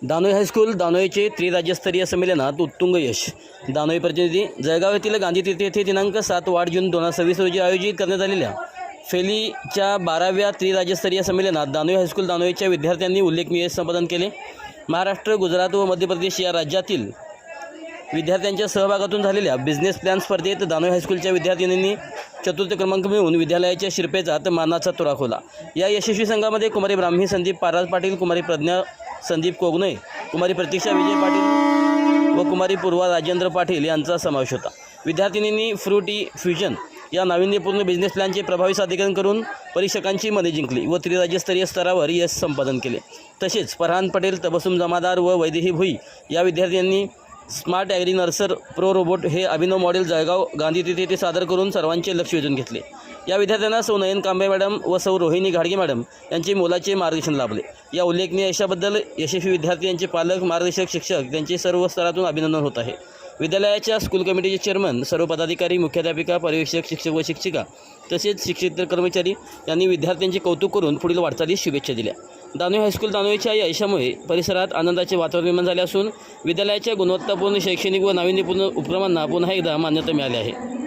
दानोई high school दानोईचे त्रिराज्यस्तरीय संमेलनात उत्तुंग यश. दानोई प्रतिनिधी. जळगाव येथील गांधी तीर्थ येथे दिनांक 7 जून 2026 रोजी आयोजित करण्यात आलेल्या फेलीच्या 12व्या त्रिराज्यस्तरीय संमेलनात दानोई हायस्कूल दानोईच्या विद्यार्थ्यांनी उल्लेखनीय संपादन केले. महाराष्ट्र, गुजरात व मध्य प्रदेश या राज्यातील विद्यार्थ्यांच्या सहभागातून झालेल्या बिझनेस प्लॅन स्पर्धेत दानोई हायस्कूलच्या विद्यार्थिनींनी चतुर्थ क्रमांक मिळवून विद्यालयाच्या शिरपेचात मानाचा तुरा खोला. या यशस्वी संघामध्ये कुमारी ब्राह्मी संदीप पाराज पाटील, कुमारी प्रज्ञा संदीप कोगनोळे, कुमारी प्रतीक्षा विजय पाटील व कुमारी पूर्वा राजेंद्र पाटील यांचा समावेश होता. विद्यार्थिनींनी फ्रुटी फ्युजन या नाविन्यपूर्ण बिझनेस प्लॅनचे प्रभावी सादरीकरण करून परीक्षकांची मने जिंकली व त्रिराज्यस्तरीय स्तरावर यश संपादन केले. तसेच फरहान पटेल, तबसुम जमादार व वैदेही भुई या विद्यार्थ्यांनी स्मार्ट ॲग्री नर्सर प्रो रोबोट हे अभिनव मॉडेल जळगाव गांधी तीर्थ येथे सादर करून सर्वांचे लक्ष वेधून घेतले. या विद्यार्थ्यांना सौ नयन कांबळे मॅडम व सौ रोहिणी घाडगे मॅडम यांचे मोलाचे मार्गदर्शन लाभले. या उल्लेखनीय यशाबद्दल यशस्वी विद्यार्थी, यांचे पालक, मार्गदर्शक, शिक्षक यांचे सर्व स्तरातून अभिनंदन होत आहे. विद्यालयाच्या स्कूल कमिटीचे चेअरमन, सर्व पदाधिकारी, मुख्याध्यापिका, पर्यवेक्षक, शिक्षक व शिक्षिका तसेच शिक्षक कर्मचारी यांनी विद्यार्थ्यांचे कौतुक करून पुढील वाटचालीस शुभेच्छा दिल्या. दानोई हायस्कूल दानोईच्या या यशामुळे परिसरात आनंदाचे वातावरण निर्माण झाले असून विद्यालयाच्या गुणवत्तापूर्ण शैक्षणिक व नाविन्यपूर्ण उपक्रमांना पुन्हा एकदा मान्यता मिळाली आहे.